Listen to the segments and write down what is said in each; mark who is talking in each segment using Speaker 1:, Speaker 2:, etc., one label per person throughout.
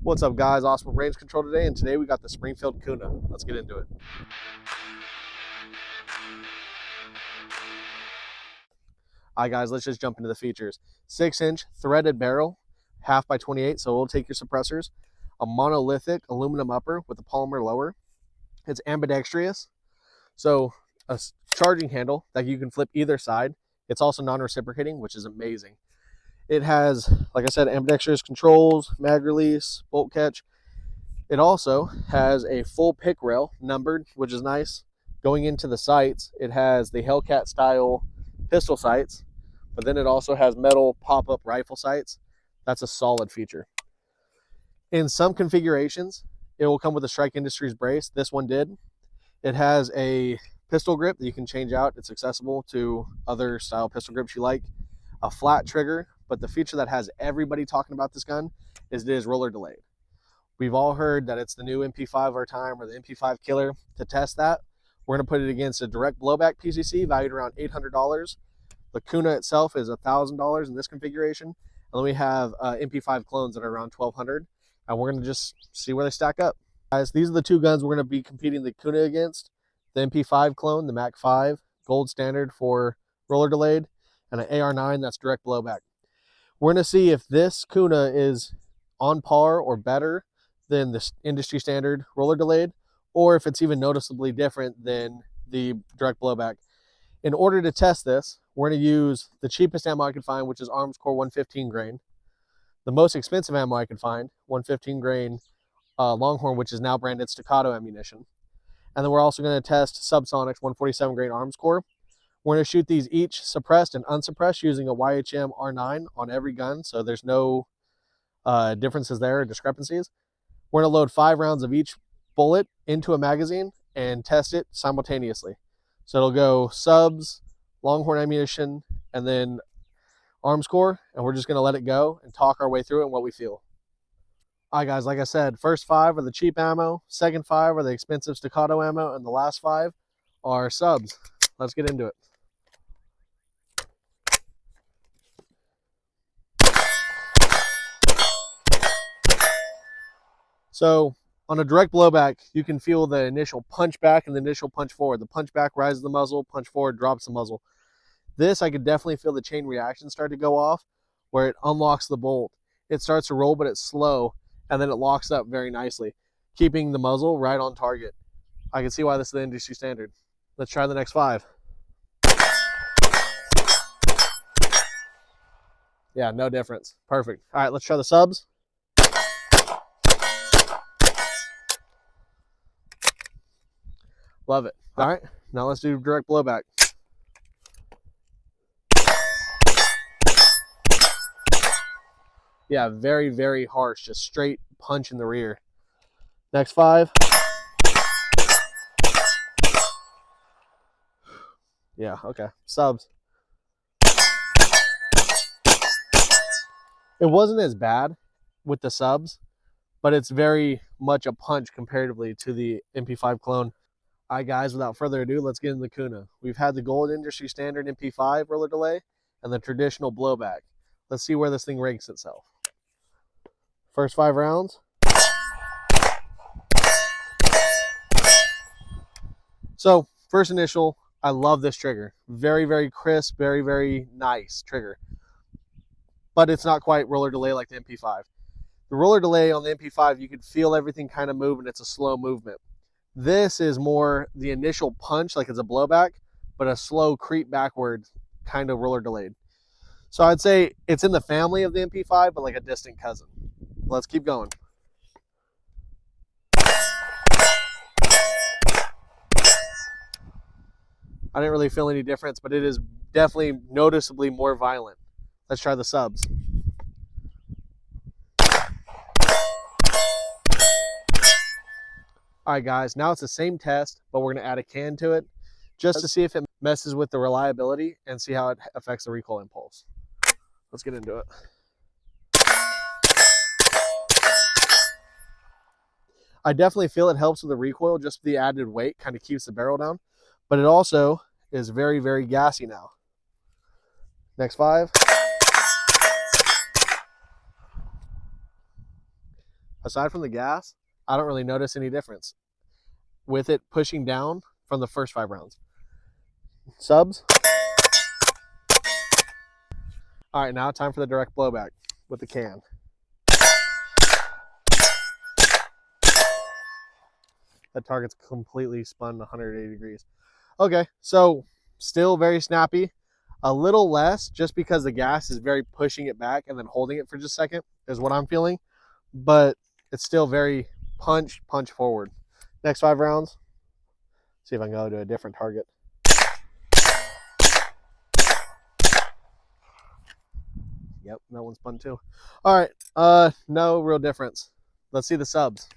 Speaker 1: What's up, guys? Awesome range control today, and today we got the Springfield Kuna. Let's get into it. All right, guys, let's just jump into the features. 6-inch threaded barrel, 1/2 by 28, so it'll take your suppressors. A monolithic aluminum upper with a polymer lower. It's ambidextrous, so a charging handle that you can flip either side. It's also non-reciprocating, which is amazing. It has, like I said, ambidextrous controls, mag release, bolt catch. It also has a full pick rail, numbered, which is nice. Going into the sights, it has the Hellcat style pistol sights, but then it also has metal pop-up rifle sights. That's a solid feature. In some configurations, it will come with a Strike Industries brace. This one did. It has a pistol grip that you can change out. It's accessible to other style pistol grips you like. A flat trigger, but the feature that has everybody talking about this gun is it is roller delayed. We've all heard that it's the new MP5 of our time, or the MP5 killer. To test that, we're going to put it against a direct blowback PCC valued around $800. The Kuna itself is $1,000 in this configuration. And then we have MP5 clones that are around $1,200. And we're going to just see where they stack up. Guys, these are the two guns we're going to be competing the Kuna against. The MP5 clone, the Mac 5, gold standard for roller delayed, and an AR9 that's direct blowback. We're going to see if this Kuna is on par or better than the industry standard roller delayed, or if it's even noticeably different than the direct blowback. In order to test this, we're going to use the cheapest ammo I could find, which is Armscore 115 grain. The most expensive ammo I could find, 115 grain Longhorn, which is now branded Staccato ammunition. And then we're also going to test Subsonic's 147 grain Armscore. We're going to shoot these each suppressed and unsuppressed using a YHM R9 on every gun, so there's no differences there or discrepancies. We're going to load 5 rounds of each bullet into a magazine and test it simultaneously. So it'll go subs, Longhorn ammunition, and then Armscore, and we're just going to let it go and talk our way through it and what we feel. All right, guys, like I said, first 5 are the cheap ammo, second 5 are the expensive Staccato ammo, and the last 5 are subs. Let's get into it. So on a direct blowback, you can feel the initial punch back and the initial punch forward. The punch back rises the muzzle, punch forward drops the muzzle. This, I could definitely feel the chain reaction start to go off, where it unlocks the bolt. It starts to roll, but it's slow, and then it locks up very nicely, keeping the muzzle right on target. I can see why this is the industry standard. Let's try the next 5. Yeah, no difference. Perfect. All right, let's try the subs. Love it. All right, now let's do direct blowback. Yeah, very, very harsh, just straight punch in the rear. Next 5. Yeah, okay. Subs. It wasn't as bad with the subs, but it's very much a punch comparatively to the MP5 clone. All right, guys, without further ado, let's get into the Kuna. We've had the gold industry standard MP5 roller delay and the traditional blowback. Let's see where this thing ranks itself. First 5 rounds. So, first initial, I love this trigger. Very, very crisp, very, very nice trigger. But it's not quite roller delay like the MP5. The roller delay on the MP5, you could feel everything kind of move, and it's a slow movement. This is more the initial punch, like it's a blowback, but a slow creep backward, kind of roller delayed. So I'd say it's in the family of the MP5, but like a distant cousin. Let's keep going. I didn't really feel any difference, but it is definitely noticeably more violent. Let's try the subs. All right, guys, now it's the same test, but we're going to add a can to it just to see if it messes with the reliability and see how it affects the recoil impulse. Let's get into it. I definitely feel it helps with the recoil, just the added weight kind of keeps the barrel down, but it also is very, very gassy now. Next 5. Aside from the gas, I don't really notice any difference with it pushing down from the first 5 rounds. Subs. All right, now time for the direct blowback with the can. That target's completely spun 180 degrees. Okay, so still very snappy. A little less just because the gas is very pushing it back and then holding it for just a second is what I'm feeling. But it's still very punch forward. Next 5 rounds. See if I can go to a different target. Yep, that one's spun too. All right, no real difference. Let's see the subs.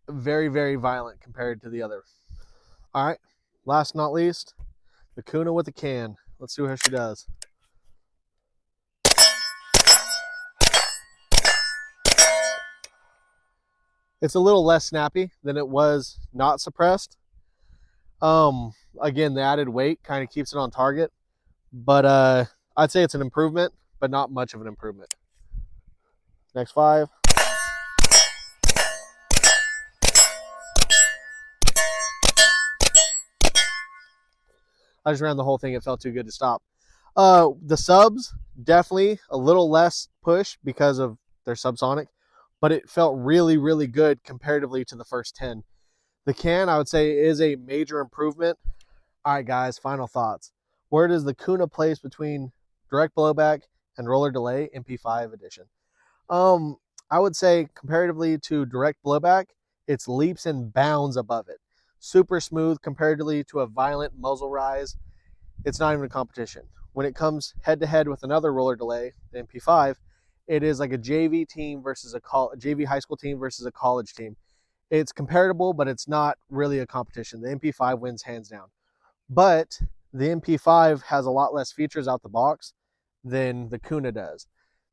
Speaker 1: Very, very violent compared to the other. All right, last not least, the Kuna with the can. Let's see how she does. It's a little less snappy than it was not suppressed. Again, the added weight kind of keeps it on target, but I'd say it's an improvement, but not much of an improvement. Next 5. I just ran the whole thing. It felt too good to stop. The subs, definitely a little less push because of their subsonic, but it felt really, really good comparatively to the first 10. The can, I would say, is a major improvement. All right, guys, final thoughts. Where does the Kuna place between direct blowback and roller delay MP5 edition? I would say comparatively to direct blowback, it's leaps and bounds above it. Super smooth comparatively to a violent muzzle rise. It's not even a competition. When it comes head to head with another roller delay, the MP5, it is like a JV team versus a JV high school team versus a college team. It's comparable, but it's not really a competition. The MP5 wins hands down. But the MP5 has a lot less features out the box than the Kuna does.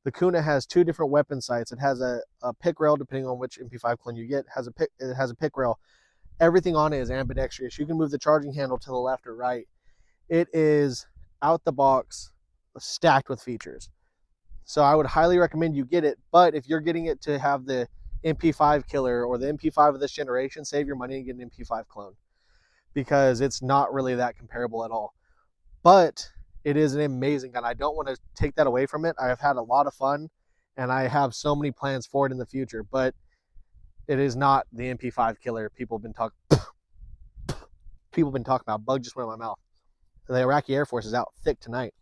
Speaker 1: The Kuna has 2 different weapon sights. It has a pick rail, depending on which MP5 clone you get. It has a pick rail. Everything on it is ambidextrous. You can move the charging handle to the left or right. It is out the box, stacked with features. So I would highly recommend you get it. But if you're getting it to have the MP5 killer or the MP5 of this generation, save your money and get an MP5 clone, because it's not really that comparable at all. But it is an amazing gun. I don't want to take that away from it. I have had a lot of fun, and I have so many plans for it in the future, but it is not the MP5 killer people have been talking about. Bug just went in my mouth. The Iraqi Air Force is out thick tonight.